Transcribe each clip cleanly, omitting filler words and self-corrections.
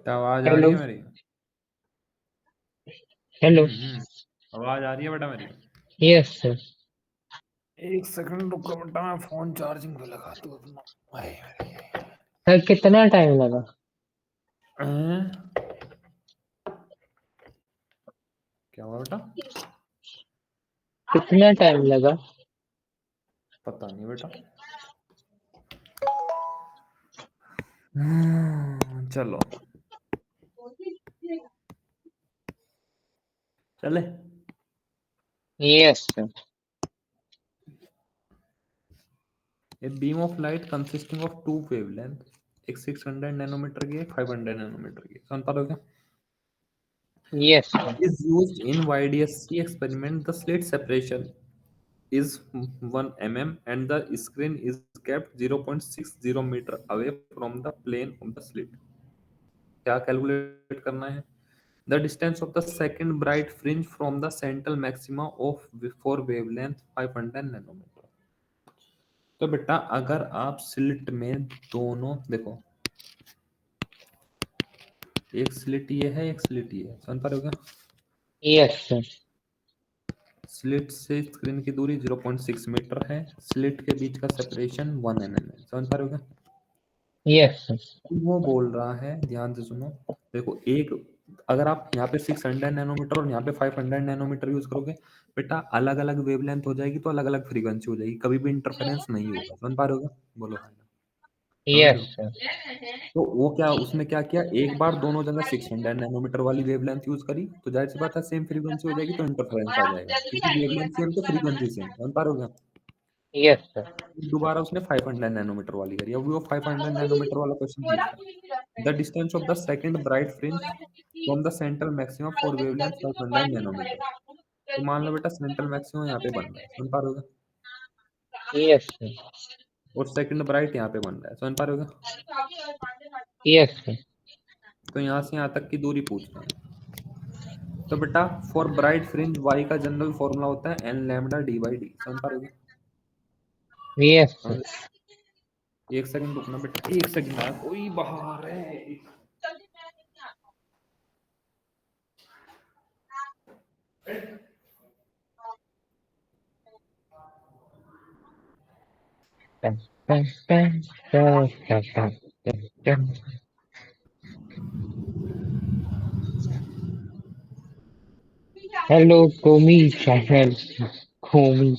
क्या आवाज आ हेलो रही है मेरी? हेलो। आवाज आ रही है बेटा मेरी? Yes sir. एक सेकंड रुको बेटा, मैं फोन चार्जिंग पे लगा दूं अपना। सर कितना टाइम लगा? क्या हुआ बेटा? कितना टाइम लगा? पता नहीं बेटा। चलो चले। Yes sir. A beam of light consisting of two wavelength, एक 600 नैनोमीटर की, एक 500 नैनोमीटर की, समझ पा रहे हो क्या? Yes sir. Is used in YDSC experiment. The slit separation is 1 mm and the screen is kept 0.60 meter away from the plane of the slit. क्या कैलकुलेट करना है? The distance of the second bright fringe from the central maxima of for wavelength 500 nanometer. तो बेटा अगर आप slit में दोनों देखो, एक स्लिट ये है, एक स्लिट ये है, समझ पा रहे हो क्या? Yes sir. स्लिट से स्क्रीन की दूरी 0.6 मीटर है, स्लिट के बीच का सेपरेशन 1 mm है, समझ पा रहे हो क्या? Yes sir. वो बोल रहा है, ध्यान से सुनो। देखो, एक अगर आप यहाँ पे 600 नैनोमीटर और यहाँ पे 500 नैनोमीटर यूज करोगे बेटा, अलग अलग वेवलेंथ हो जाएगी तो अलग अलग फ्रीक्वेंसी हो जाएगी, कभी भी इंटरफेरेंस नहीं होगा, समझ पा रहे हो क्या? बोलो हाँ ना? समझ रहे यस हो? सर। तो वो क्या, उसने क्या किया, एक बार दोनों जगह 600 नैनोमीटर वाली वेवलेंथ यूज करी तो जाहिर सी बात है सेम फ्रीक्वेंसी हो जाएगी, तो इंटरफेरेंस आ जाएगा क्योंकि वेवलेंथ सेम तो फ्रीक्वेंसी सेम, समझ पा रहे हो क्या? Yes sir. दोबारा उसने 500 नैनोमीटर वाली करी, अब वो 500 नैनोमीटर वाला क्वेश्चन पूछ रहा है। The distance of the second bright fringe from the central maximum for wavelength 500 nanometre. तो मान लो बेटा सेंट्रल मैक्सिमम यहाँ पे बन रहा है, समझ पा रहे हो क्या? Yes sir. और सेकंड ब्राइट यहाँ पे बन रहा है, समझ पा रहे हो क्या? Yes sir. तो यहाँ से यहाँ तक की दूरी पूछ रहे हैं। तो बेटा फॉर ब्राइट फ्रिंज वाई का जनरल फॉर्मूला होता है n lambda D by d, समझ पा रहे हो क्या? Yes sir. समझ? एक सेकंड रुकना बेटा, एक सेकंड यार, कोई बाहर है। हेलो कोमी चैनल। कोमी,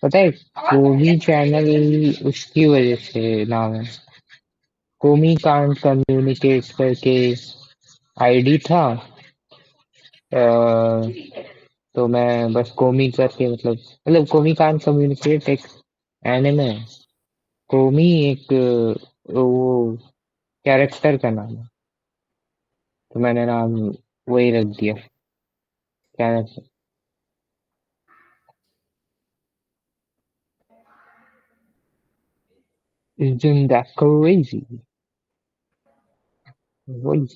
पता है कोमी चैनल उसकी वजह से नाम है। कोमी कांट कम्युनिकेट करके आईडी था। तो मैं बस कोमी करके मतलब कोमी कांट कम्युनिकेट एक एनिमे है। कोमी एक वो कैरेक्टर का नाम है, तो मैंने नाम वही रख दिया कैरेक्टर। Isn't that crazy? वही।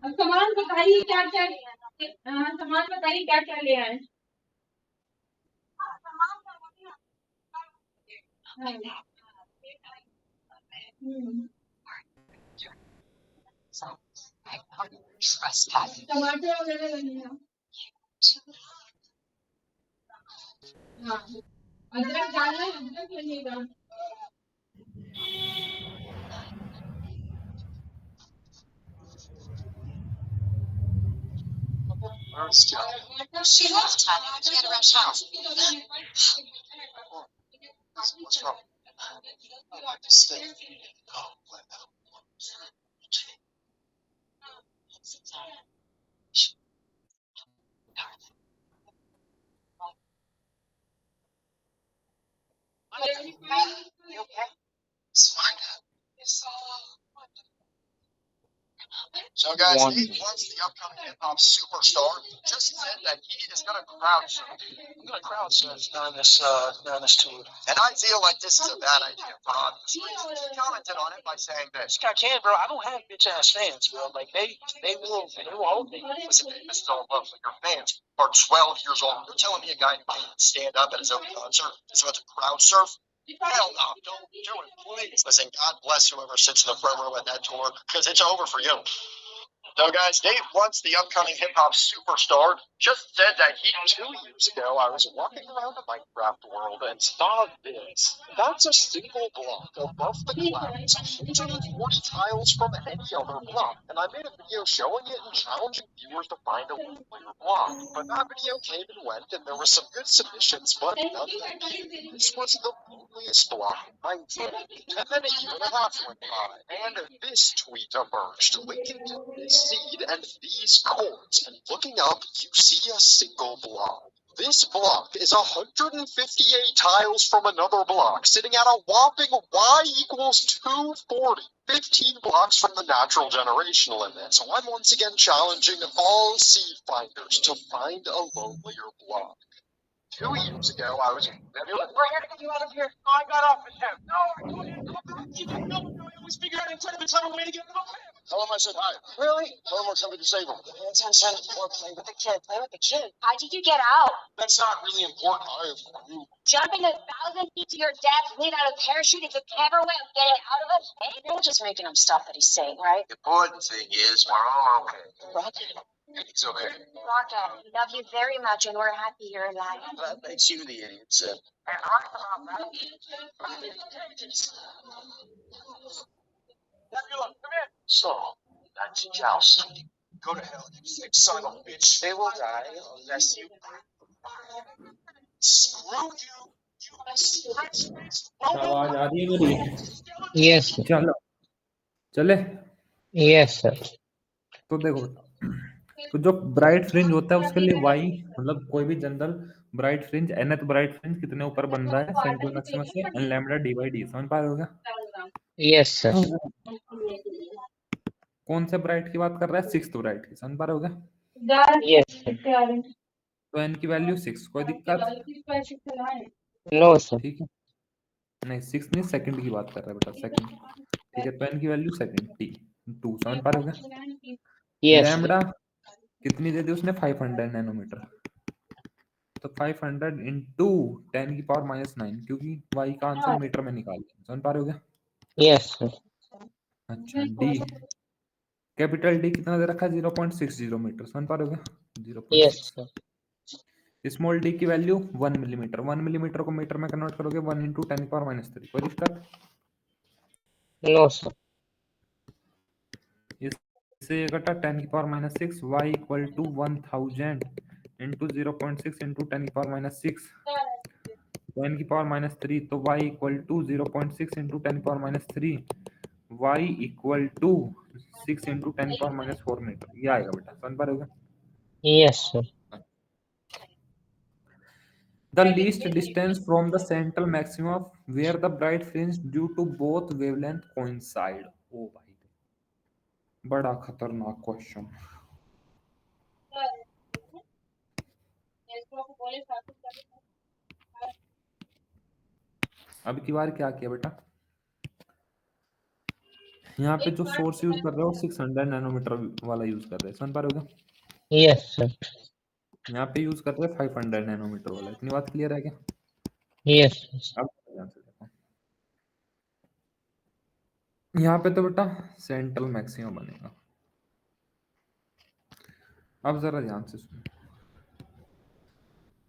सामान बताइए क्या क्या सामान बताइए क्या क्या ले आए। टमाटर वगैरह लगेगा। हाँ, अदरक डालना है, अदरक लगेगा। So, guys, One. Nate Once, the upcoming hip hop superstar, just said that he is going to crowd surf. I'm going to crowd surf during this tour. And I feel like this is a bad idea for obvious reasons. He commented on it by saying this. I can, bro. I don't have bitch ass fans, bro. Like they will hold me. Listen, Nate, this is all love. Like, your fans are 12 years old. You're telling me a guy who can't stand up at his own concert is about to crowd surf? Hell no, don't do it, please. Listen, God bless whoever sits in the front row at that tour, because it's over for you. So, guys, Nate Once, the upcoming hip-hop superstar, just said that 2 years ago, I was walking around the Minecraft world and saw this. That's a single block above the clouds, 140 tiles from any other block. And I made a video showing it and challenging viewers to find a lonelier block. But that video came and went, and there were some good submissions, but none that came. This was the loneliest block in Minecraft. And then a year and a half went by, and this tweet emerged, linking to this seed and these chords, and looking up, you see a single block. This block is 158 tiles from another block, sitting at a whopping y equals 240, 15 blocks from the natural generational limit. So I'm once again challenging all seed finders to find a lonelier block. 2 years ago, I was... We're here to get you out of here. Oh, I got off with him. No, I told you to come back. You didn't know. I always figure out an incredibly clever way to get rid of him. Tell him I said hi. Really? Tell him we're coming to save him. It's unsanitary. Play with the kid. Play with the kid. How did you get out? That's not really important. I have grew. Jumping 1,000 feet to your death without a parachute is a clever way of getting out of a cave? You're just making him stuff that he's saying, right? The important thing is we're all okay. Rocket. He's okay. Rocket, we love you very much and we're happy you're alive. That makes you the idiot, Sid. Nebula, come in. So, that's joust. Go to hell, you sick son of a bitch. They will die unless you... Screw you. You आवाज आ रही है मेरी? Yes, sir. चलो चले। Yes, sir. तो देखो, तो जो ब्राइट फ्रिंज होता है उसके लिए वाई मतलब कोई भी general bright fringe nth bright fringe कितने ऊपर बन रहा है सेंट्रल मैक्सिमम से n lambda D by d. समझ पा रहे हो क्या? Yes, sir. कौन से ब्राइट की बात कर रहा है? सिक्स्थ ब्राइट की। समझ पा रहे हो क्या? Yes, sir. तो एन की वैल्यू 6। कोई दिक्कत? No, sir. ठीक है, नहीं 6 नहीं, सेकंड की बात कर रहा है बेटा, सेकंड। ठीक है, तो एन की वैल्यू सेकंड टी 2। समझ पा रहे हो क्या? Yes, sir. लैम्डा कितनी दे दी उसने? 500 नैनोमीटर। तो 500 इंटू 10 की पावर -9, क्योंकि वाई का आंसर मीटर में निकाल दिया। समझ पा रहे हो क्या? Yes, sir. अच्छा, डी कैपिटल डी कितना दे रखा है? 0.60 मीटर। समझ पा रहे हो क्या? 0.6। Yes, sir. स्मॉल डी की वैल्यू 1 मिलीमीटर। 1 मिलीमीटर को मीटर में कन्वर्ट करोगे 1 इंटू 10 की पावर -3। कोई दिक्कत? No, sir. इससे ये घटा 10 की power -6, y equal to 1000 into 0.6 into 10 की पावर -6, 10 की पावर -3, तो y इक्वल टू 0.6 इंटू 10 की power -3, y equal to 6 into 10 की पावर -4 मीटर। ये आएगा बेटा। समझ पा रहे हो? Yes, sir. The least distance from the central maximum where the bright fringe due to both wavelength coincide. ओ भाई, बड़ा खतरनाक क्वेश्चन। अब की बार क्या किया बेटा? यहाँ पे जो सोर्स यूज कर रहे हो 600 नैनोमीटर वाला यूज कर रहे हैं। समझ पा रहे हो क्या? Yes, sir. यहाँ पे यूज कर रहे हैं 500 नैनोमीटर वाला। इतनी बात क्लियर है क्या? Yes, sir. अब ध्यान से देखो, यहाँ पे तो बेटा सेंट्रल मैक्सिमम बनेगा। अब जरा ध्यान से सुनो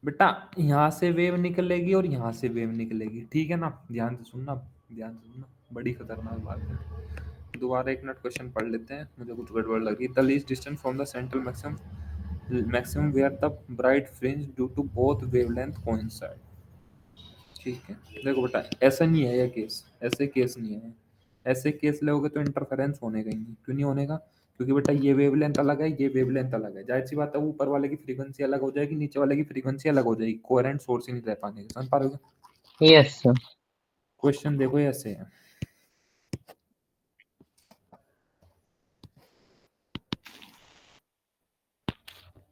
बेटा, यहाँ से वेव निकलेगी और यहाँ से वेव निकलेगी, ठीक है ना? ध्यान से सुनना, ध्यान से सुनना, बड़ी खतरनाक बात है। दोबारा एक मिनट क्वेश्चन पढ़ लेते हैं, मुझे कुछ गड़बड़ लगी। The least distance from the central maximum where the bright fringe due to both wavelength coincide. ठीक है, देखो बेटा ऐसा नहीं है ये केस, ऐसे केस नहीं है। ऐसे केस लोगे तो इंटरफेरेंस होने का ही नहीं। क्यों नहीं होने का? क्योंकि बेटा ये वेवलेंथ अलग है, ये वेवलेंथ अलग है, जाहिर सी बात है ऊपर वाले की फ्रीक्वेंसी अलग हो जाएगी, नीचे वाले की फ्रीक्वेंसी अलग हो जाएगी, कोहेरेंट सोर्स ही नहीं रह पाने समझ पा रहे हो? Yes sir. क्वेश्चन देखो ये ऐसे है,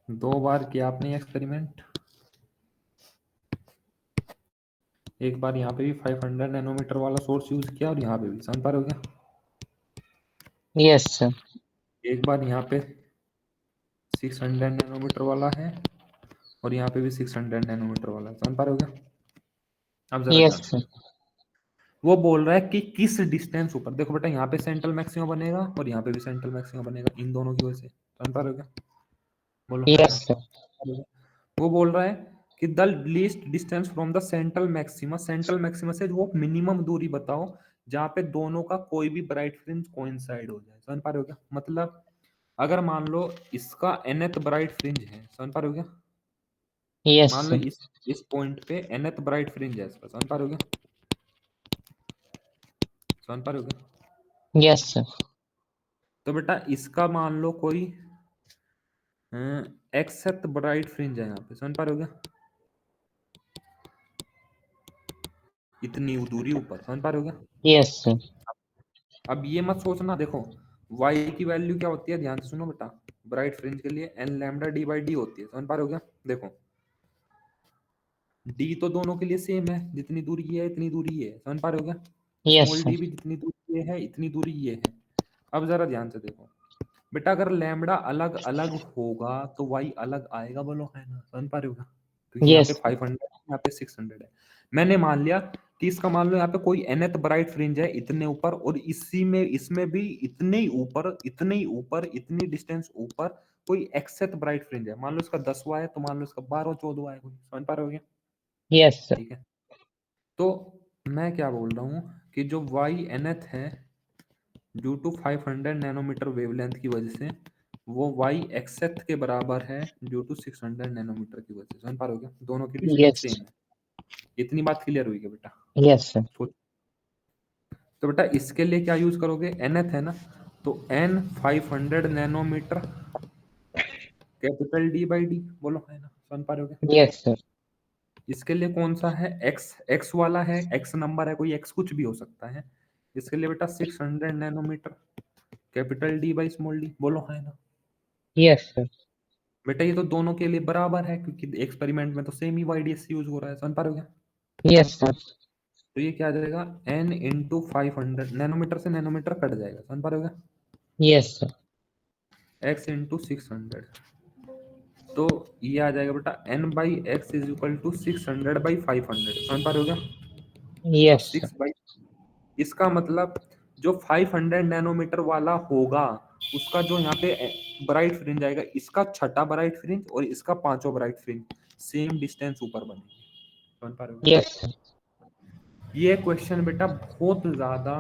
दो बार किया आपने एक्सपेरिमेंट, एक बार यहाँ पे भी 500 नैनोमीटर वाला सोर्स यूज किया और यहाँ पे भी, समझ पा रहे हो क्या? Yes sir. एक बार यहाँ पे 600 नैनोमीटर वाला है और यहाँ पे भी 600 नैनोमीटर वाला है, समझ पा रहे हो क्या? अब जरा यस ध्यान से, सर। वो बोल रहा है कि किस डिस्टेंस ऊपर, देखो बेटा यहाँ पे सेंट्रल मैक्सिमम बनेगा और यहाँ पे भी सेंट्रल मैक्सिमम बनेगा, इन दोनों की वजह से, समझ पा रहे हो क्या? बोलो है यस ना? सर। वो बोल रहा है कि the least distance from the central maxima, central maxima से वो मिनिमम दूरी बताओ जहां पे दोनों का कोई भी ब्राइट फ्रिंज कोइंसाइड हो जाए, समझ पा रहे हो क्या? मतलब अगर मान लो इसका nth ब्राइट फ्रिंज है, समझ पा रहे हो क्या? यस मान लो सर। इस पॉइंट पे nth ब्राइट फ्रिंज है इसका, समझ पा रहे हो क्या? समझ पा रहे हो क्या? Yes sir. तो बेटा इसका मान लो कोई एक्सेप्ट ब्राइट फ्रिंज है यहाँ पे, समझ पा रहे हो क्या? इतनी दूरी ऊपर, समझ पा रहे हो क्या? Yes sir. अब ये मत सोचना, देखो y की वैल्यू क्या होती है, ध्यान से सुनो बेटा, ब्राइट फ्रिंज के लिए n lambda D by D होती है, समझ पा रहे हो क्या? देखो d तो दोनों के लिए सेम है, जितनी दूरी ये है इतनी दूरी ये है, समझ पा रहे हो क्या? Yes small sir. d भी जितनी दूरी ये है इतनी दूरी ये है। अब जरा ध्यान से देखो बेटा, अगर लैम्डा अलग अलग होगा तो y अलग आएगा, बोलो है ना? समझ पा रहे हो क्या? क्योंकि यहाँ यस पे 500 है, यहाँ पे 600 है। मैंने मान लिया कि इसका मान लो यहाँ पे कोई nth ब्राइट फ्रिंज है इतने ऊपर, और इसी में इसमें भी इतने ही ऊपर, इतने ही ऊपर, इतनी डिस्टेंस ऊपर कोई एक्सेथ ब्राइट फ्रिंज है, मान लो इसका 10वां है तो मान लो इसका 12 14 है, कोई समझ पा रहे हो क्या? Yes sir. ठीक है, तो मैं क्या बोल रहा हूँ कि जो y nth है ड्यू टू 500 नैनोमीटर वेवलेंथ की वजह से, वो y एक्सेथ के बराबर है ड्यू टू 600 नैनोमीटर की वजह से, समझ पा रहे हो क्या? दोनों की डिस्टेंस यस। सेम है। इतनी बात क्लियर हुई क्या बेटा? Yes sir. तो बेटा इसके लिए क्या यूज करोगे, nth है ना, तो n 500 nanometre capital D by d, बोलो है ना? समझ पा रहे हो क्या? Yes sir. इसके लिए कौन सा है, x वाला है, x नंबर है, कोई x कुछ भी हो सकता है। इसके लिए बेटा 600 nanometre capital D by small d, बोलो है ना? Yes sir. बेटा ये तो दोनों के लिए बराबर है, क्योंकि एक्सपेरिमेंट में तो सेम ही YDS यूज हो रहा है, समझ पा रहे हो क्या? Yes sir. तो ये क्या आ जाएगा, n इंटू 500, नैनोमीटर से नैनोमीटर कट जाएगा, समझ पा रहे हो क्या? Yes sir. x इंटू 600, तो ये आ जाएगा बेटा n by x is equal to 600 by 500, समझ पा रहे हो क्या? तो यस सर। 6 बाई, इसका मतलब जो 500 नैनोमीटर वाला होगा उसका जो यहाँ पे ब्राइट फ्रिंज आएगा, इसका छठा ब्राइट फ्रिंज और इसका पांचवा ब्राइट फ्रिंज सेम डिस्टेंस ऊपर बनेंगे, समझ पा रहे हो? Yes sir. ये क्वेश्चन बेटा बहुत ज्यादा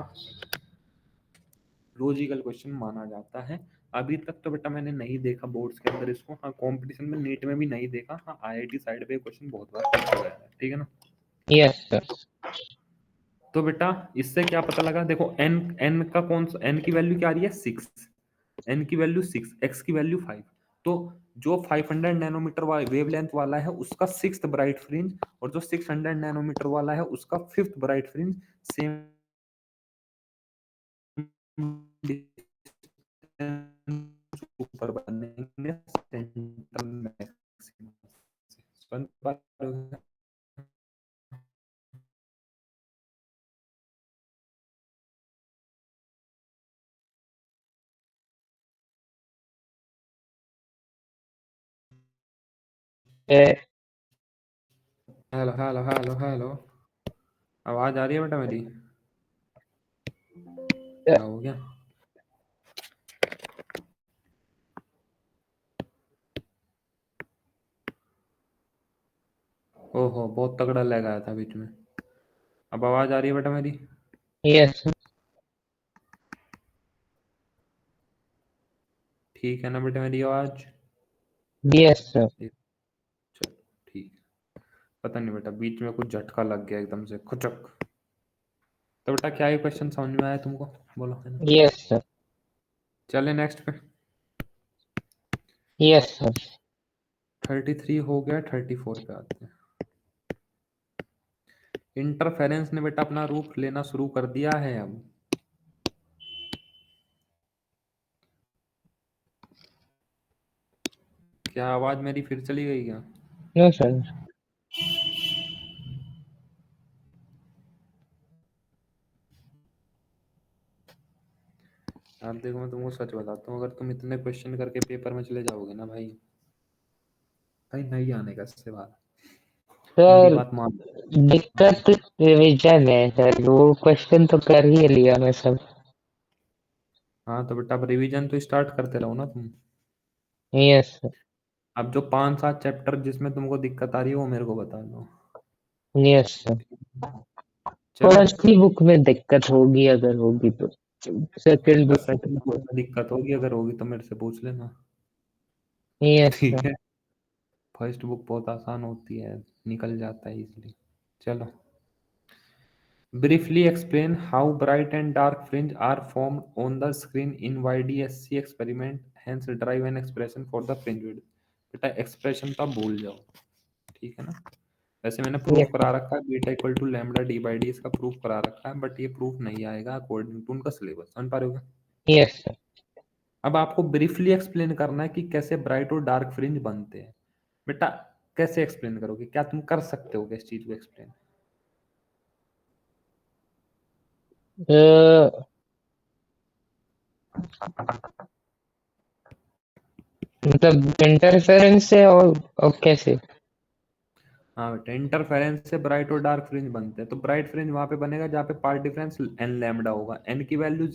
लॉजिकल क्वेश्चन माना जाता है। अभी तक तो बेटा मैंने नहीं देखा बोर्ड्स के अंदर इसको, हाँ कंपटीशन में नीट में भी नहीं देखा, हाँ आईआईटी साइड पे क्वेश्चन बहुत बार पूछा गया है, ठीक है ना? Yes sir. तो बेटा इससे क्या पता लगा, देखो n का कौन सा, n की वैल्यू क्या आ रही है 6, n की वैल्यू 6, x की वैल्यू 5, तो जो 500 नैनोमीटर वेवलेंथ वाला है उसका 6th ब्राइट फ्रिंज और जो 600 नैनोमीटर वाला है उसका 5th ब्राइट फ्रिंज सेम ऊपर बनेंगे सेंट्रल मैक्सिमम से। हेलो हेलो हेलो हेलो, आवाज आ रही है बेटा मेरी? क्या हो गया? ओहो, बहुत तगड़ा लैग आया था बीच में। अब आवाज आ रही है बेटा मेरी? यस ठीक है ना बेटा मेरी आवाज? Yes sir. चलो ठीक है। पता नहीं बेटा, बीच में कुछ झटका लग गया एकदम से खुचक। तो बेटा क्या ये क्वेश्चन समझ में आया तुमको? बोलो, है ना? Yes sir. चले नेक्स्ट पे। Yes sir. 33 हो गया, 34 पे आते हैं। इंटरफेरेंस ने बेटा अपना रूप लेना शुरू कर दिया है अब। क्या आवाज मेरी फिर चली गई क्या? No sir. आप देखो, मैं तुमको सच बताता हूँ, अगर तुम इतने क्वेश्चन करके पेपर में चले जाओगे ना भाई, भाई नहीं आने का इससे बात। मेरी सर बात मान। दिक्कत रिवीजन है सर, वो क्वेश्चन तो कर ही लिया मैं सब। हाँ तो बेटा, अब रिवीजन तो स्टार्ट करते रहो ना तुम। Yes sir. अब जो 5-7 चैप्टर जिसमें तुमको दिक्कत आ रही है वो मेरे को बता दो। Yes sir. चलो। फर्स्ट ही बुक में दिक्कत होगी, अगर होगी तो सेकंड बेटा बुक सेकंड बुक में। में दिक्कत होगी, अगर होगी तो मेरे से पूछ लेना। यस ठीक सर। है। फर्स्ट बुक बहुत आसान होती है, निकल जाता है इजीली। चलो। Briefly explain how bright and dark fringe are formed on the screen in YDSC experiment, hence derive an expression for the fringe width. बेटा एक्सप्रेशन तो आप भूल जाओ, ठीक है ना? वैसे मैंने प्रूफ यस करा रखा है, beta equal to lambda D by d, इसका प्रूफ करा रखा है, बट ये प्रूफ नहीं आएगा अकॉर्डिंग टू उनका सिलेबस। समझ पा रहे हो क्या? Yes sir. अब आपको ब्रीफली एक्सप्लेन करना है कि कैसे ब्राइट और डार्क फ्रिंज बनते हैं। बेटा कैसे एक्सप्लेन करोगे? क्या तुम कर सकते हो इस चीज को एक्सप्लेन? मतलब इंटरफेरेंस से और कैसे? हाँ बेटा, इंटरफेरेंस से ब्राइट और डार्क फ्रिंज बनते हैं। तो ब्राइट फ्रिंज वहां पे बनेगा जहाँ पे पार्ट डिफरेंस एन लैम्डा होगा। एन की वैल्यू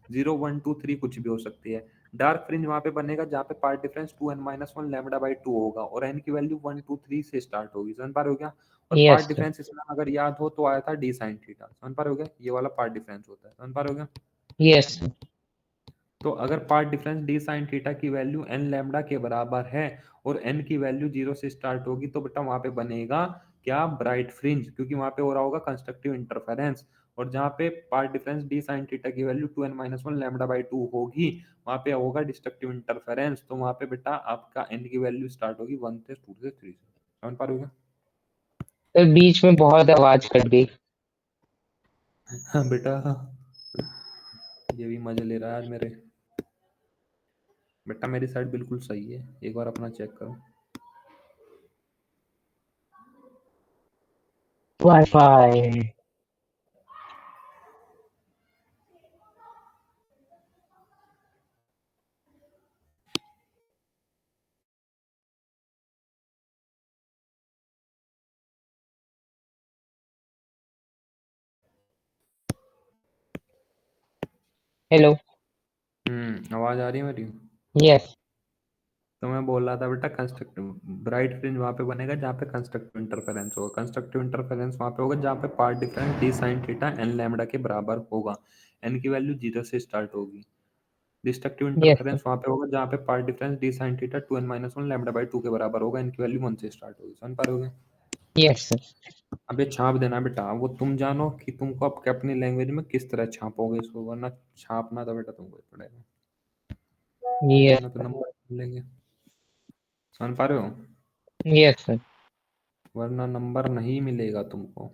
0, 1, 2, 3 कुछ भी हो सकती है। डार्क फ्रिंज वहां पे बनेगा जहाँ पे path difference 2n-1 lambda by 2 होगा और एन की वैल्यू 1, 2, 3 से स्टार्ट होगी। समझ पा रहे हो क्या? और पार्ट यस सर। डिफरेंस इसमें अगर याद हो तो आया था डी साइन थीटा। समझ पा रहे हो क्या? ये वाला पार्ट डिफरेंस होता है। समझ पा रहे हो क्या? Yes sir. तो अगर part difference d sine theta की वैल्यू एन लैम्डा के बराबर है और एन की वैल्यू 0 से स्टार्ट होगी, तो बेटा वहां पे बनेगा क्या? ब्राइट फ्रिंज, क्योंकि वहां पे हो रहा होगा कंस्ट्रक्टिव इंटरफेरेंस। और जहां पे path difference d sine theta की वैल्यू 2n-1 लैम्डा बाई 2 होगी, वहां पे होगा डिस्ट्रक्टिव इंटरफेरेंस। तो वहां पे बेटा आपका एन की वैल्यू स्टार्ट होगी 1 से, 2 से, 3 से। समझ पा रहे हो सर बीच में बहुत आवाज कट गई। क्या? हाँ बेटा, ये भी मजे ले रहा है आज मेरे। बेटा मेरी साइड बिल्कुल सही है, एक बार अपना चेक करो। वाईफाई। हेलो। आवाज आ रही है मेरी? यस। तो मैं बोल रहा था बेटा, कंस्ट्रक्टिव ब्राइट फ्रिंज वहां पे बनेगा जहाँ पे कंस्ट्रक्टिव इंटरफेरेंस होगा। कंस्ट्रक्टिव इंटरफेरेंस वहां पे होगा जहाँ पे path difference d sine theta n lambda के बराबर होगा। एन की वैल्यू 0 से स्टार्ट होगी। Destructive yes sir. इंटरफेरेंस वहां पे होगा जहाँ पे path difference d sine theta 2n-1 lambda by 2 के बराबर होगा। एन की वैल्यू 1 से स्टार्ट होगी। समझ पा रहे होगे? Yes sir. अब ये छाप देना बेटा, वो तुम जानो कि तुमको अब अपनी लैंग्वेज में किस तरह छापोगे इसको, वरना छापना तो बेटा तुमको ही पड़ेगा, यस वरना तो सर। नंबर मिलेंगे। समझ पा रहे हो? Yes sir. वरना नंबर नहीं मिलेगा तुमको।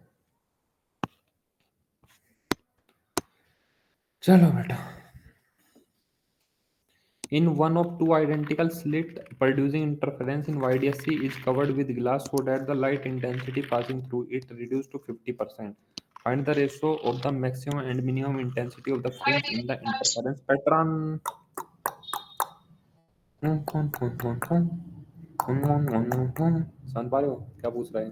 चलो बेटा। In one of two identical slit producing interference in YDSC is covered with glass so that the light intensity passing through it reduced to 50%. Find the ratio of the maximum and minimum intensity of the fringe in the interference pattern. समझ पा रहे हो क्या पूछ रहा है?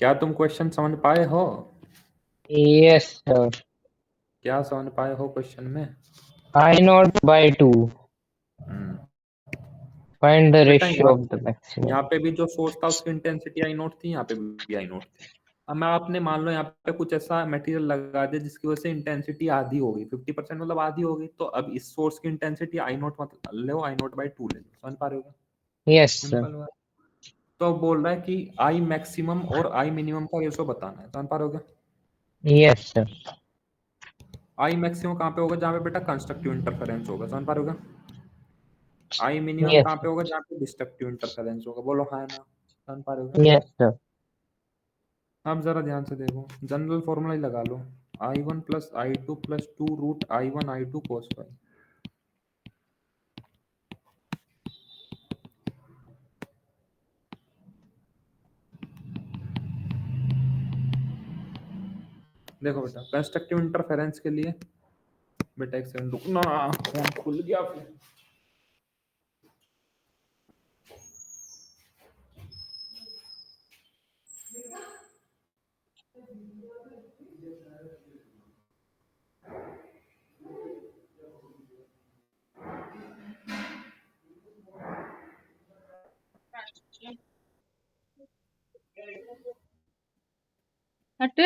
क्या तुम क्वेश्चन समझ पाए हो? Yes sir. क्या समझ पाए हो क्वेश्चन में? I0/2 हम्म, फाइंड द बेटा रेशियो ऑफ द मैक्सिमम। यहाँ पे भी जो सोर्स था उसकी इंटेंसिटी आई नोट थी, यहाँ पे भी आई नोट थी। अब मैं आपने मान लो यहाँ पे कुछ ऐसा मटेरियल लगा दिया जिसकी वजह से इंटेंसिटी आधी हो गई, 50% मतलब आधी हो गई, तो अब इस सोर्स की इंटेंसिटी आई नोट मत लो, I0/2 ले लो। समझ पा रहे हो? Yes sir. सिंपल हुआ। तो बोल रहा है कि आई मैक्सिमम और आई मिनिमम का रेशो बताना है। समझ पा रहे हो? Yes sir. आई मैक्सिमम कहाँ पे होगा? जहाँ पे बेटा कंस्ट्रक्टिव इंटरफेरेंस होगा। समझ पा रहे हो? आई मिनिमम यस कहाँ पे होगा? जहाँ पे डिस्ट्रक्टिव इंटरफेरेंस होगा। बोलो हाँ ना? समझ पा रहे हो? Yes sir. अब जरा ध्यान से देखो, जनरल फॉर्मूला ही लगा लो, I1 plus I2 plus 2 root I1 I2 cos pi. देखो बेटा कंस्ट्रक्टिव इंटरफेरेंस के लिए, बेटा एक सेकंड रुकना, फोन खुल गया फिर। हट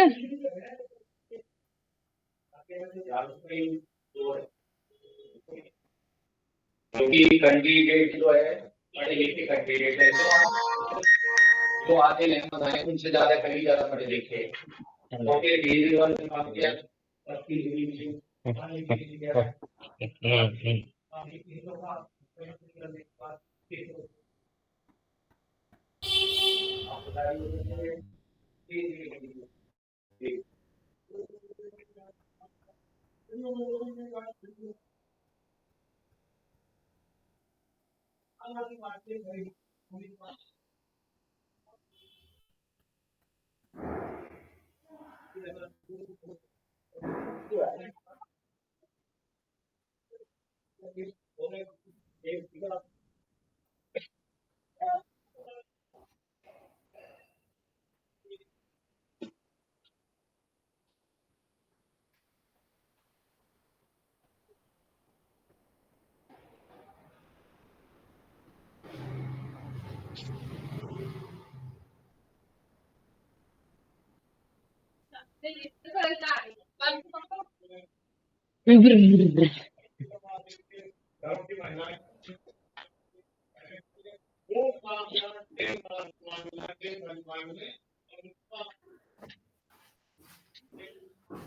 क्योंकि कैंडिडेट जो है पढ़े लिखे कैंडिडेट है, जो आगे लेना है उनसे ज्यादा कहीं ज्यादा पढ़े लिखे क्योंकि धीरे वाले ने काम किया।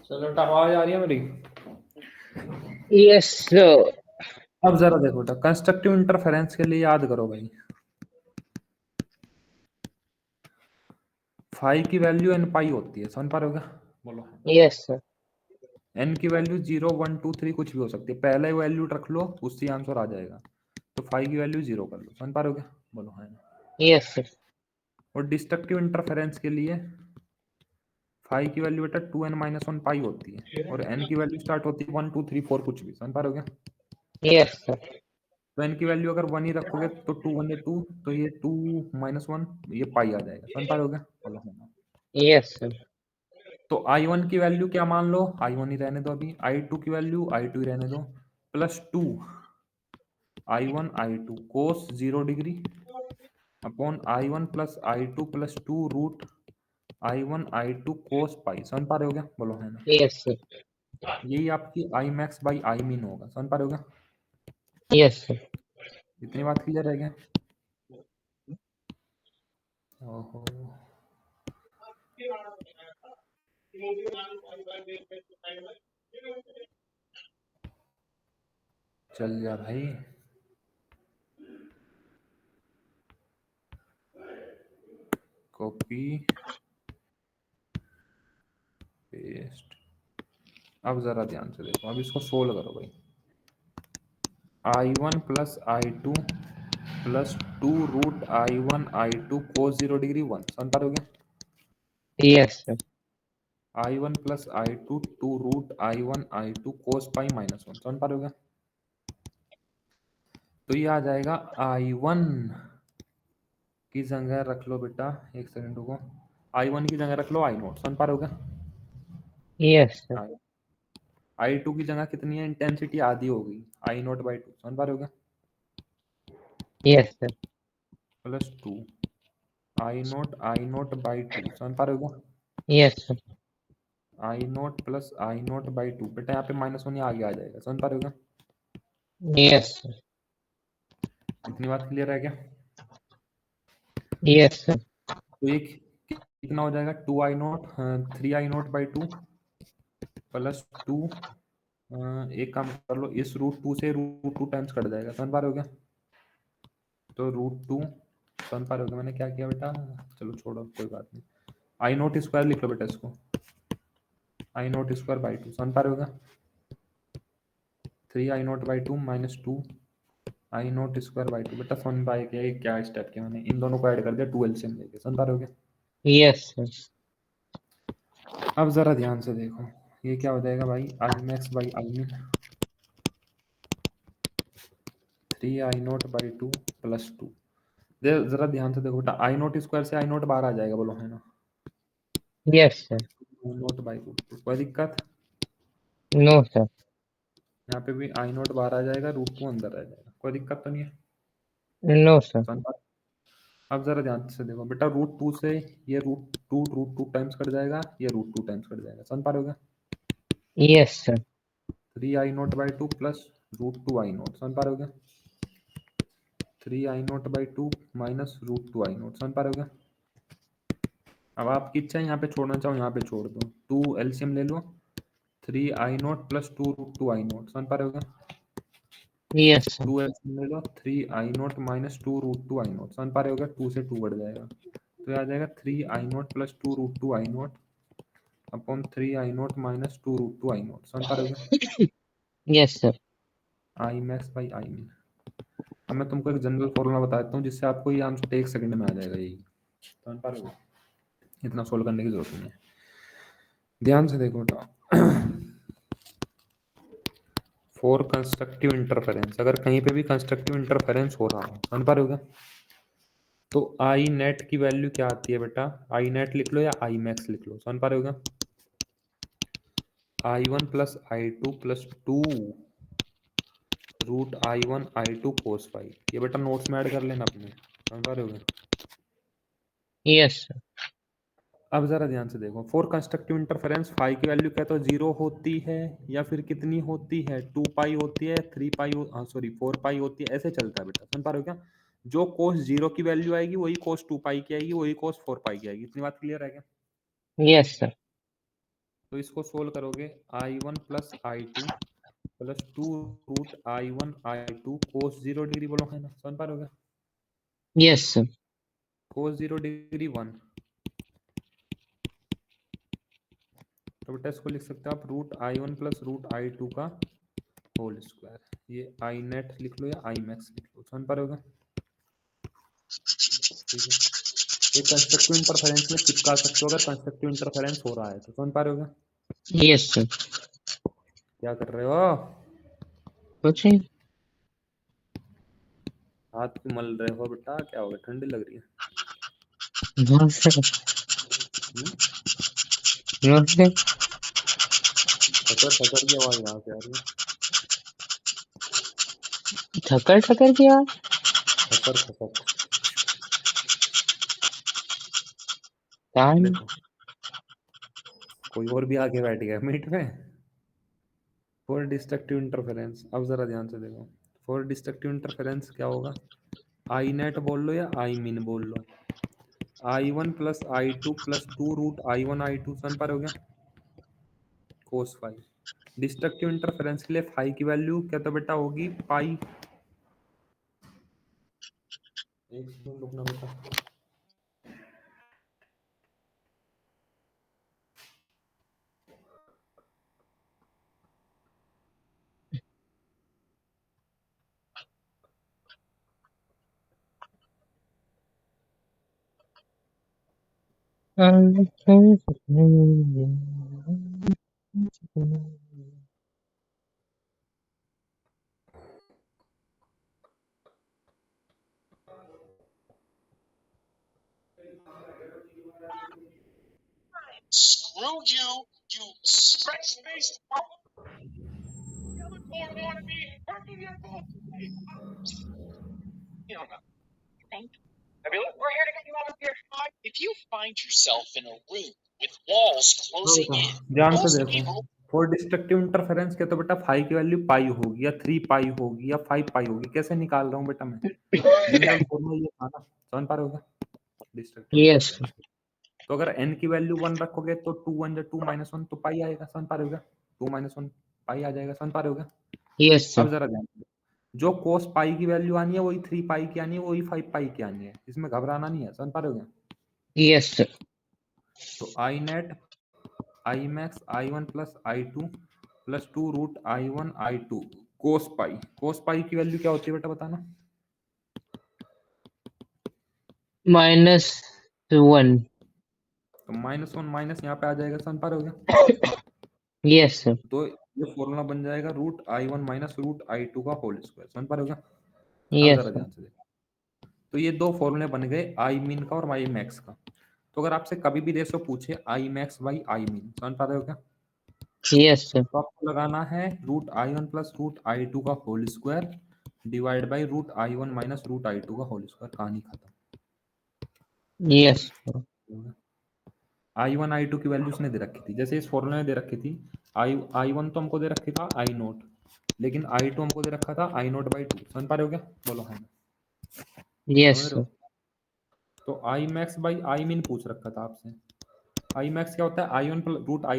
चलो बेटा आवाज आ रही है मेरी? Yes sir. अब जरा देखो बेटा कंस्ट्रक्टिव इंटरफेरेंस के लिए याद करो भाई, फाई की वैल्यू एन पाई होती है। समझ पा रहे हो क्या? बोलो। Yes sir. एन की वैल्यू 0 1 2 3 कुछ भी हो सकती है, पहले वैल्यू रख लो उससे आंसर आ जाएगा। तो फाई की वैल्यू 0 कर लो। समझ पा रहे हो क्या? बोलो हाँ। Yes sir. और डिस्ट्रक्टिव इंटरफेरेंस के लिए फाई की वैल्यू बेटा 2n-1 पाई होती है, और एन की वैल्यू स्टार्ट होती है 1 2 3 4 कुछ भी। समझ पा रहे हो क्या? Yes sir. तो एन की वैल्यू अगर 1 ही रखोगे तो 2 1 2, तो ये 2 -1 ये पाई आ जाएगा। समझ पा रहे हो क्या? बोलो हाँ। Yes sir. तो I1 की वैल्यू क्या मान लो? I1 ही रहने दो अभी। I2 की वैल्यू I2 ही रहने दो, plus 2 I1 I2 cos 0 degree upon I1 plus I2 plus 2 root I1 I2 cos pi. समझ पा रहे हो क्या? बोलो है ना? Yes sir. यही आपकी I max by I min होगा। समझ पा रहे हो क्या? Yes sir. इतनी बात क्लियर है क्या? ओहो, चल जा भाई। Copy paste. अब जरा ध्यान से देखो, अब इसको सोल्व करो भाई। I1 plus I2 plus 2 root I1 I2 cos 0 degree 1। समझ पा रहे हो क्या? Yes sir. I1 plus I2 2 root I1 I2 cos pi -1। समझ पा रहे हो क्या? तो ये आ जाएगा I1 की जगह रख लो बेटा, एक सेकंड रुको, I1 की जगह रख लो I0। समझ पा रहे हो क्या? Yes sir. I2 की जगह कितनी है, इंटेंसिटी आधी हो गई, I0/2 समझ पा रहे हो क्या, यस सर। प्लस 2 I0/2 समझ पा रहे हो क्या, yes sir. I0 plus I0/2, बेटा यहाँ पे -1 आगे आ जाएगा, समझ पा रहे हो क्या, यस सर। इतनी बात क्लियर है क्या। Yes sir. तो ये कितना हो जाएगा, 2I0 3I0/2 प्लस 2, एक काम कर लो, इस √2 से √2 टाइम्स कट जाएगा, समझ पा रहे हो क्या, तो √2 समझ पा रहे हो क्या मैंने क्या किया बेटा, चलो छोड़ो कोई बात नहीं, I0² लिख लो बेटा इसको, I0²/2 समझ पा रहे हो क्या, 3I0/2 माइनस 2 I0²/2, बेटा समझ पाए क्या, ये क्या स्टेप किया मैंने, इन दोनों को ऐड कर दिया 2 LCM लेके, समझ पा रहे हो क्या। Yes sir. अब जरा ध्यान से देखो, ये क्या हो जाएगा भाई, Imax/Imin 3I0/2 प्लस 2, जरा ध्यान से देखो बेटा, I0² से I0 बाहर आ जाएगा, बोलो है ना, यस सर। I0/2, कोई दिक्कत, नो सर। यहाँ पे भी I0 बाहर आ जाएगा, √2 अंदर रह जाएगा, कोई दिक्कत तो नहीं है, नो सर। समझ पा रहे हो? अब जरा ध्यान से देखो बेटा, √2 से ये √2 टाइम्स कट जाएगा, ये √2 टाइम्स कट जाएगा, समझ पा रहे हो क्या, yes sir. 3I0/2 plus √2I0, समझ पा रहे हो क्या, 3I0/2 माइनस √2I0, समझ पा रहे हो क्या। अब आपकी इच्छा है यहाँ पे छोड़ना चाहो यहाँ पे छोड़ दो, 2 LCM ले लो, 3I0 प्लस 2√2I0, समझ पा रहे हो क्या, यस सर। 2 LCM ले लो, 3I0 माइनस 2√2I0, समझ पा रहे हो क्या, 2 से 2 बढ़ जाएगा, तो ये आ जाएगा 3I0 plus 2√2I0 upon 3I0 minus 2√2I0, समझ पा रहे हो क्या, यस सर। Imax/Imin। अब मैं तुमको एक जनरल फॉर्मूला बता देता हूँ, जिससे आपको ये आंसर 1 सेकंड में आ जाएगा, यही समझ पा रहे हो, इतना सोल्व करने की जरूरत नहीं है, ध्यान से देखो बेटा, फॉर कंस्ट्रक्टिव इंटरफेरेंस, अगर कहीं पे भी कंस्ट्रक्टिव इंटरफेरेंस हो रहा हो, समझ पा रहे हो क्या, तो आई नेट की वैल्यू क्या आती है बेटा, आई नेट लिख लो या आई मैक्स लिख लो, समझ पा रहे हो क्या, I1 plus I2 plus 2 √I1 I2 cos phi, ये बेटा नोट्स में ऐड कर लेना अपने, समझ पा रहे हो क्या। Yes sir. अब जरा ध्यान से देखो, फॉर कंस्ट्रक्टिव इंटरफेरेंस फाई की वैल्यू क्या तो 0 होती है, या फिर कितनी होती है, 2 पाई होती है, 3 पाई, सॉरी 4 पाई होती है, ऐसे चलता है बेटा, समझ पा रहे हो क्या, जो कोस 0 की वैल्यू आएगी वही कोस 2 पाई की आएगी, वही कोस 4 पाई की आएगी, इतनी बात क्लियर है क्या। Yes sir. तो इसको सोल्व करोगे, I1 plus I2 plus 2 √I1 I2 cos 0 degree, बोलो है ना, समझ पा रहे हो क्या, यस सर। कोस 0 डिग्री 1, तो बेटा इसको लिख सकते हो आप √I1 प्लस √I2 का होल स्क्वायर, ये आई नेट लिख लो या आई मैक्स लिख लो, समझ पा रहे हो क्या, ठीक है, ये कंस्ट्रक्टिव इंटरफेरेंस में चिपका सकते हो, अगर कंस्ट्रक्टिव इंटरफेरेंस हो रहा है तो, समझ पा रहे हो क्या, यस सर। क्या कर रहे हो, कुछ नहीं। हाथ क्यों मल रहे हो बेटा, क्या हो गया, ठंडी लग रही है, नो सर। हम्म? No sir. ठकर ठकर की आवाज यहाँ से आ रही है, ठकर ठकर किया। खसर खसर, टाइम। देखो कोई और भी आके बैठ गया मीट में, फॉर डिस्ट्रक्टिव इंटरफेरेंस, अब जरा ध्यान से देखो, फॉर डिस्ट्रक्टिव इंटरफेरेंस क्या होगा, आई नेट बोल लो या आई मिन बोल लो, I1 plus I2 plus 2 √I1 I2, समझ पा रहे हो क्या, कोस फाई, डिस्ट्रक्टिव इंटरफेरेंस के लिए फाई की वैल्यू क्या तो बेटा होगी पाई, एक सेकंड रुकना बेटा, Screw you You sex-based wannabe. You don't know. We're here to get you out of here. If you find yourself in a room with walls closing in, ध्यान से most देखो, people फॉर डिस्ट्रक्टिव इंटरफेरेंस के तो बेटा phi की value pi होगी या 3 पाई होगी या 5 पाई होगी। कैसे निकाल रहा हूँ बेटा मैं? जनरल फॉर्मूला ये था ना, समझ पा रहे हो डिस्ट्रक्टिव। Yes. तो अगर n की वैल्यू 1 रखोगे तो 2 1 2 -1 तो पाई आएगा, समझ पा रहे हो 2 -1 पाई आ जाएगा, समझ पा रहे हो Yes, sir. अब जरा ध्यान दो, जो कोस पाई की वैल्यू आनी है वही 3 पाई की आनी है, वही 5 पाई की आनी है, इसमें घबराना नहीं है, समझ पा रहे हो Yes, sir. तो I net I max i1 plus i2 plus 2 root i1 i2 cos pi की वैल्यू क्या होती है बेटा बताना? -1. तो -1 माइनस यहाँ पे आ जाएगा, समझ पा रहे हो Yes, sir. तो ये फॉर्मूला बन जाएगा root i1 minus root i2 का होल स्क्वायर, समझ पा रहे हो अब Yes, जरा sir. ध्यान से देखो, तो ये दो फॉर्मूले बन गए आई मीन का और आई मैक्स का। तो अगर आपसे कभी भी रेशो पूछे आई मैक्स बाई आई मीन, समझ पा रहे हो Yes, sir. तो आपको लगाना है root i1 plus root i2 का whole square divide by root i1 minus root i2 का होल स्क्वायर। कहानी खत्म। Yes, sir. i1 i2 की वैल्यू उसने दे रखी थी, जैसे इस फॉर्मूले में दे रखी थी i1 तो हमको दे रखी था i नोट, लेकिन i2 हमको दे रखा था i नोट बाई 2, समझ पा रहे हो क्या? बोलो हाँ Yes, समझ रहे sir. हो? तो आई मैक्स बाई आई मीन पूछ रखा था आपसे। आई मैक्स क्या होता है? I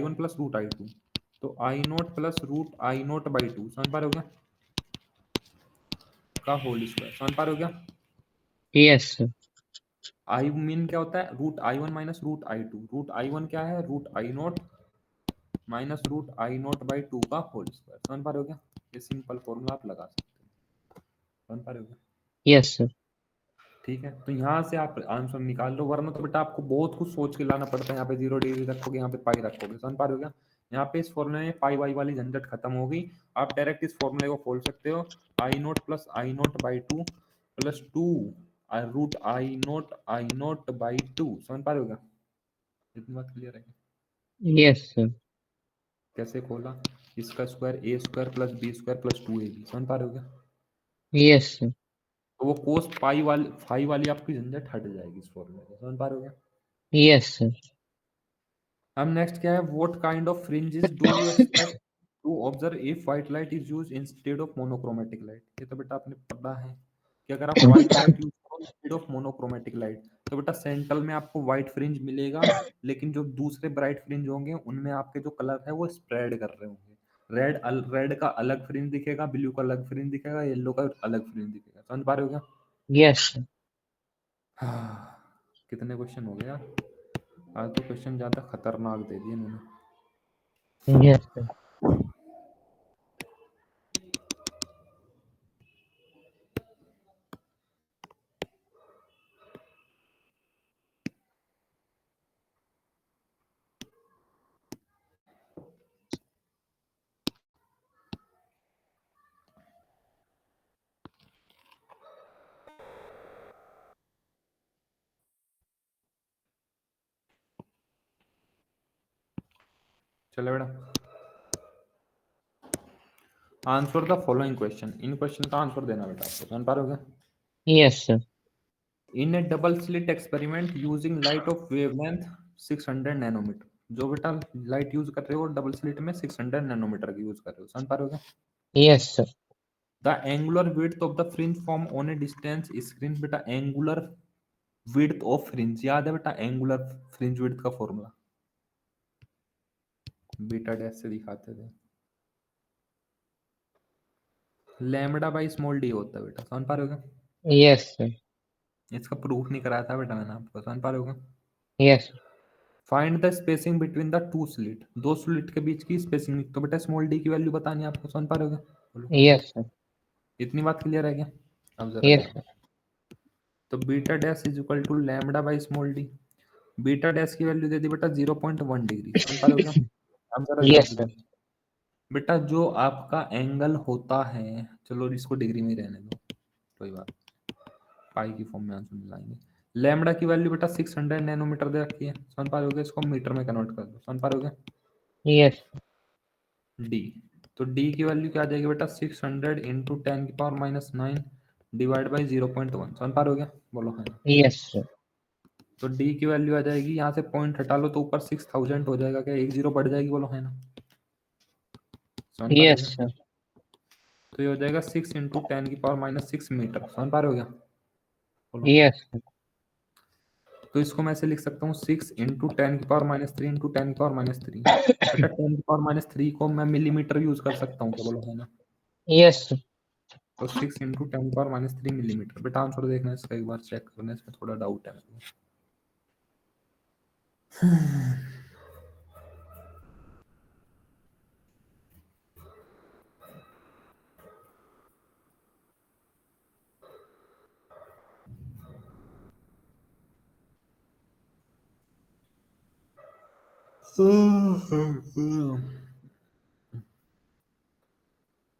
one plus root i2, तो I naught plus root I naught by 2, समझ पा रहे हो क्या का होल स्क्वायर, समझ पा रहे हो क्या? Yes, sir. आई मीन क्या होता है? Root i1 minus root i2, root i1 क्या है? Root I naught minus root I naught by 2 का होल स्क्वायर, समझ पा रहे हो क्या? ये सिंपल फॉर्मूला आप लगा सकते हो, समझ पा रहे हो क्या? Yes, sir. ठीक है, तो यहाँ से आप आंसर निकाल लो, वरना तो बेटा आपको बहुत कुछ सोच के लाना पड़ता है। यहाँ पे 0 डिग्री रखोगे, यहाँ पे पाई रखोगे, समझ पा रहे हो क्या? यहाँ पे इस फॉर्मूले में पाई वाई वाली झंझट खत्म होगी, आप डायरेक्ट इस फॉर्मूले को खोल सकते हो। I naught plus I naught by 2 plus 2 root I naught by 2, समझ पा रहे हो क्या? इतनी बात क्लियर है क्या? Yes, sir. कैसे खोला? इसका square A square plus B square plus 2ab, समझ पा रहे हो क्या? Yes, sir. तो वो कोस फाई वाली आपकी झंझट हट जाएगी इस फॉर्मूले से, समझ पा रहे हो क्या? Yes, sir. अब नेक्स्ट क्या है? What kind of fringes do you expect to observe if white light is used instead of monochromatic light? ये तो बेटा आपने पढ़ा है कि अगर आप व्हाइट लाइट यूज करो इंस्टेड ऑफ मोनोक्रोमेटिक लाइट तो बेटा सेंट्रल में आपको व्हाइट फ्रिंज मिलेगा, लेकिन जो दूसरे ब्राइट फ्रिंज होंगे उनमें आपके जो कलर है वो स्प्रेड कर रहे होंगे। रेड का अलग फ्रिंज दिखेगा, ब्लू का अलग फ्रिंज दिखेगा, येलो का अलग फ्रिंज दिखेगा, समझ पा रहे हो क्या? Yes, sir. कितने क्वेश्चन हो गया आज? तो क्वेश्चन ज्यादा खतरनाक दे दिए इन्होंने। Yes, sir. चलो बेटा, answer the following question. In question का आंसर देना बेटा आपको, समझ पा रहे हो क्या? Yes, sir. In a double slit experiment using light of wavelength 600 nanometre, जो बेटा लाइट यूज कर रहे हो डबल स्लिट में 600 नैनोमीटर की यूज कर रहे हो, समझ पा रहे हो क्या? Yes, sir. The angular width of the fringe form on A distance screen, बेटा एंगुलर विड्थ ऑफ फ्रिंज याद है बेटा? एंगुलर फ्रिंज विड्थ का फॉर्मूला बीटा डैश से दिखाते थे, लैम्बडा बाई स्मॉल डी होता है बेटा, समझ पा रहे हो क्या? Yes, sir. इसका प्रूफ नहीं कराया था बेटा मैंने आपको, समझ पा रहे हो क्या? Yes. Find the spacing between the two slit, दो स्लिट के बीच की स्पेसिंग, तो बेटा स्मॉल डी की वैल्यू बतानी है आपको, समझ पा रहे हो क्या? बोलो Yes, sir. इतनी बात क्लियर है क्या? अब जरा Yes, ध्यान sir. दो। तो beta dash is equal to lambda by small d, beta dash की वैल्यू दे दी बेटा 0.1 डिग्री, समझ पा रहे हो क्या? अब जरा ध्यान Yes, से sir. देखो बेटा, जो आपका एंगल होता है, चलो इसको डिग्री में ही रहने दो, कोई बात, पाई की फॉर्म में आंसर मिलाएंगे। लैम्बडा की वैल्यू बेटा 600 नैनोमीटर दे रखी है, समझ पा रहे हो क्या? इसको मीटर में कन्वर्ट कर दो, समझ पा रहे हो क्या? Yes D. तो डी की वैल्यू क्या आ जाएगी बेटा 600 इंटू 10⁻⁹ डिवाइड बाई 0.1। समझ पा रहे हो क्या? बोलो हाँ। यस तो डी की वैल्यू आ जाएगी, यहाँ से पॉइंट हटा लो तो ऊपर 6000 हो जाएगा। क्या एक जीरो बढ़ जाएगी? बोलो है ना? समझ पा रहे हो यस क्या? तो ये हो जाएगा 6 इंटू 10⁻⁶ मीटर। समझ पा रहे हो क्या? बोलो। यस तो इसको मैं ऐसे लिख सकता हूँ 6 इंटू 10⁻³ इंटू 10⁻³ बेटा 10⁻³ को मैं मिलीमीटर यूज कर सकता हूँ क्या? बोलो है ना? यस तो 6 इंटू 10⁻³ मिलीमीटर। बेटा आंसर देखना इसका एक बार, चेक करना, इसमें थोड़ा डाउट है मेरे को।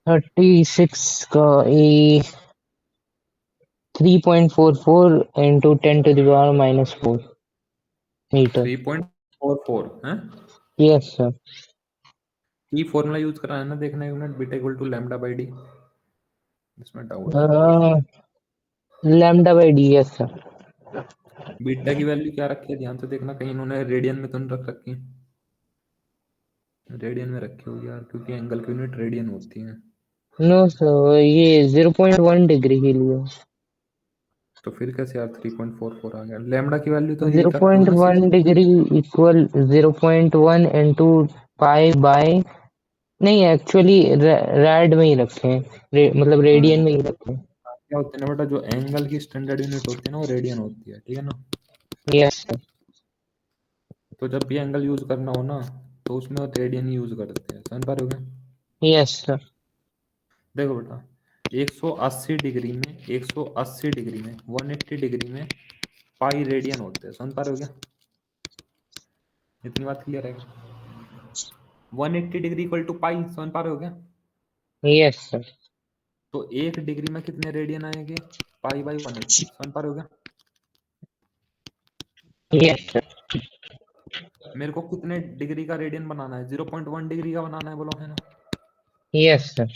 थर्टी सिक्स का ए 3.44 इंटू 10⁻⁻4 मीटर। 3.44 है। Yes sir. की फॉर्मूला यूज करा है ना? देखना एक minute. Beta equal to lambda by d. इसमें डाउट है। Lambda by d. Yes sir. Beta की वैल्यू क्या रखी है ध्यान से देखना, कहीं इन्होंने रेडियन में तो नहीं रख रखी है? रेडियन में रखी होगी यार, क्योंकि एंगल की यूनिट रेडियन होती है। नो सर, ये 0.1 डिग्री के लिए। तो फिर कैसे यार 3.44 आ गया? लैम्डा की वैल्यू तो ये जीरो रख रखी होगी पॉइंट ना 6। One degree equal 0.1 into pi by, नहीं एक्चुअली रैड में ही रखे हैं, मतलब हाँ, रेडियन में ही रखे हैं। क्या होते हैं ना बेटा, जो एंगल की स्टैंडर्ड यूनिट होती है ना वो रेडियन होती है, ठीक है ना? Yes sir. तो जब भी एंगल यूज करना हो ना तो उसमें वो रेडियन ही यूज करते हैं। समझ पा रहे हो क्या? Yes sir. देखो बेटा 180 डिग्री में 180 डिग्री में 180 डिग्री में पाई रेडियन होते हैं। समझ पा रहे हो क्या? इतनी बात क्लियर है? 180 डिग्री इक्वल टू पाई। समझ पा रहे हो क्या? Yes sir. तो एक डिग्री में कितने रेडियन आएंगे? पाई बाई 180। समझ पा रहे हो क्या? Yes sir. मेरे को कितने डिग्री का रेडियन बनाना है? 0.1 डिग्री का बनाना है। बोलो है ना? Yes sir.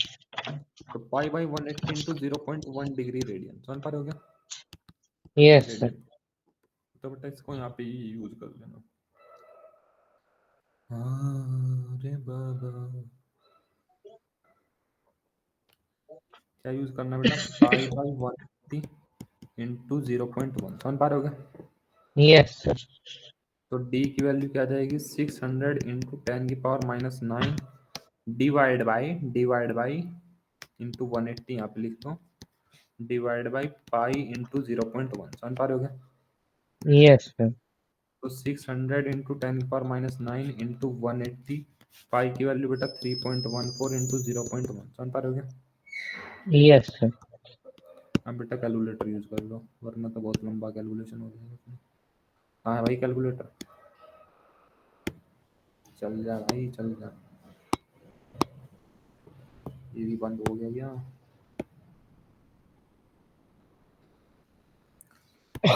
तो pi by 180 into 0.1 degree radian. समझ पा रहे हो क्या? Yes sir. रेडियन। तो बेटा इसको यहाँ पे ही यूज कर लेना। हाँ रे बाबा, क्या यूज करना बेटा? पाई बाई 180 इंटू 0.1। समझ पा रहे हो क्या? Yes sir. तो डी की वैल्यू क्या आ जाएगी? 600 इंटू 10⁻⁹ डिवाइड बाई इंटू 180 यहाँ पे लिख दो, डिवाइड बाई पाई इंटू 0.1। समझ पा रहे हो क्या? Yes sir. तो 600 इंटू 10⁻⁹ इंटू 180, पाई की वैल्यू बेटा 3.14 इंटू 0.1। समझ पा रहे हो क्या? Yes sir. अब बेटा कैलकुलेटर यूज कर लो, वरना तो बहुत लंबा कैलकुलेशन हो जाएगा। हाँ है भाई कैलकुलेटर, चल जा भाई चल जा। ये भी बंद हो गया क्या?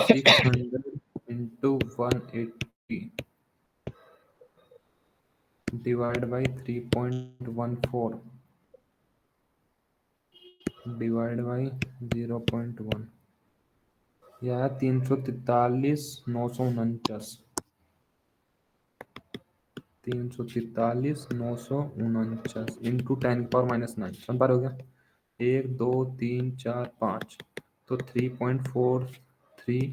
600 into 180 divide by 3.14 divide by 0.1, यह है 343,949। 343,949 इंटू 10⁻⁹। समझ पा रहे हो क्या? 1 2 3 4 5, तो 3.43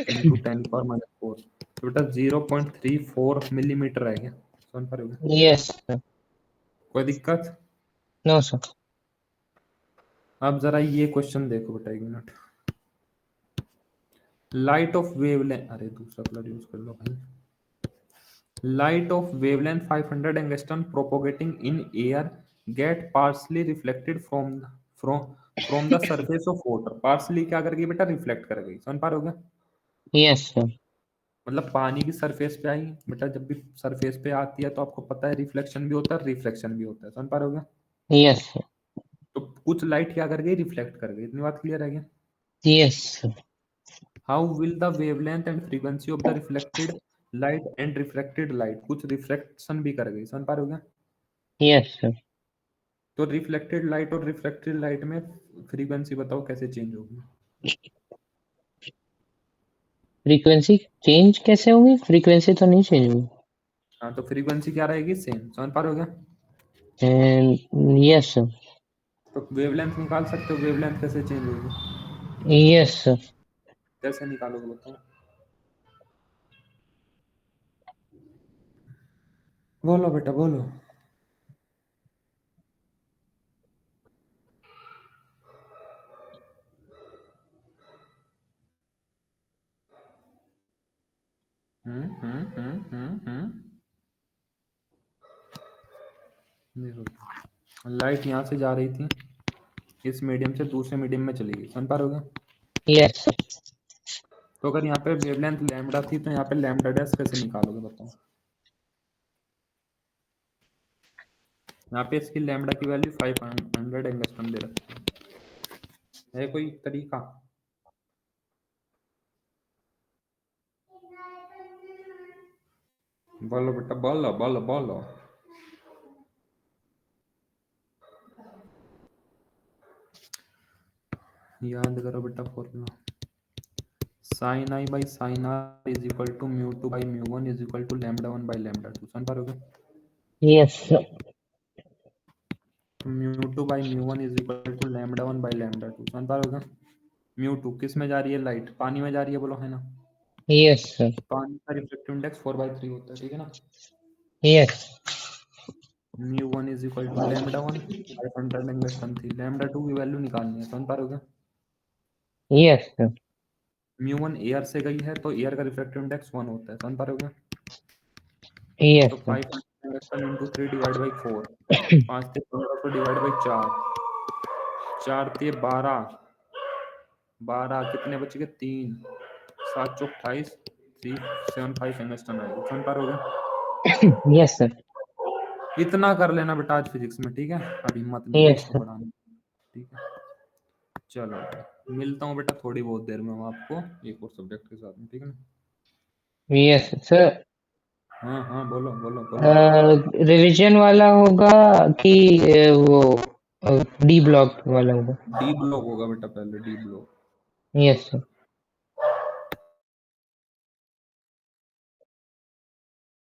इंटू 10⁻⁴, तो बेटा 0.34 मिलीमीटर है क्या? समझ पा रहे हो क्या? Yes sir. कोई दिक्कत? No sir. अब जरा ये क्वेश्चन देखो बेटा, एक मिनट। लाइट ऑफ वेवलेंथ, अरे दूसरा कलर यूज कर लो भाई। Light of wavelength 500 angstrom propagating in air get partially reflected from the surface of water. Partially क्या कर गई बेटा? रिफ्लेक्ट कर गई। समझ पा रहे हो क्या? Yes sir. मतलब पानी की सरफेस पे आई बेटा, जब भी सरफेस पे आती है तो आपको पता है रिफ्लेक्शन भी होता है रिफ्लेक्शन भी होता है। समझ पा रहे हो क्या? Yes sir. तो कुछ लाइट क्या कर गई? रिफ्लेक्ट कर गई। इतनी बात क्लियर है क्या? Yes sir. How will the wavelength and frequency of the reflected light and reflected light, कुछ रिफ्लेक्शन भी कर गई, समझ पा रहे हो क्या? Yes sir. तो रिफ्लेक्टेड लाइट और रिफ्लेक्टेड लाइट में फ्रीक्वेंसी बताओ कैसे चेंज होगी? फ्रीक्वेंसी चेंज कैसे होगी? फ्रीक्वेंसी तो नहीं चेंज होगी। हाँ तो फ्रीक्वेंसी क्या रहेगी? सेम, समझ पा रहे हो क्या? Yes sir. तो वेवलेंथ निकाल सकते हो, वेवलेंथ कैसे चेंज होगी? Yes sir. कैसे निकालोगे बताओ? बोलो बेटा बोलो। देखो लाइट यहाँ से जा रही थी, इस मीडियम से दूसरे मीडियम में चली गई, समझ पा रहे हो क्या? Yes sir. तो अगर यहाँ पे वेवलेंथ लैम्बडा थी तो यहाँ पे लैम्बडा डैश कैसे निकालोगे बताओ? यहाँ पे इसकी लैम्बडा की वैल्यू 500 एंगस्ट्रॉम दे रखी है कोई तरीका? बोलो बेटा बोलो बोलो बोलो। याद करो बेटा formula, sine i by sine r is equal to mu two by mu one is equal to lambda one by lambda two, समझ पा रहे हो क्या? Yes sir. Mu two by mu one is equal to lambda one by lambda two, समझ पा रहे हो क्या? म्यू टू किस में जा रही है? लाइट पानी में जा रही है, बोलो है ना? Yes sir. पानी का रिफ्लेक्टिव इंडेक्स 4/3 होता है, ठीक है ना? Yes. Mu one is equal to lambda one 500 angstrom थी, लैम्बडा टू की वैल्यू निकालनी है, समझ पा रहे हो क्या? Yes sir. Mu one air से गई है तो एयर का रिफ्लेक्टिव इंडेक्स 1 होता है, समझ पा रहे हो क्या? यस तो sir. 500 angstrom into 3 divide by 4, 5 से 15 को डिवाइड बाई 4, 4 से 12, 12 कितने बच गए? 3, 7 चौक 28, 375 एंगस्ट्रॉम आएगी, समझ पा रहे हो क्या? Yes sir. इतना कर लेना बेटा आज फिजिक्स में, ठीक है? अब हिम्मत नहीं है यस इसको सर। बढ़ाने, ठीक है? चलो मिलता हूँ बेटा थोड़ी बहुत देर में मैं आपको एक और सब्जेक्ट के साथ में, ठीक है ना? Yes sir. हाँ हाँ बोलो बोलो बोलो। रिवीजन वाला होगा कि वो डी ब्लॉक वाला होगा? डी ब्लॉक होगा बेटा, पहले डी ब्लॉक। Yes sir.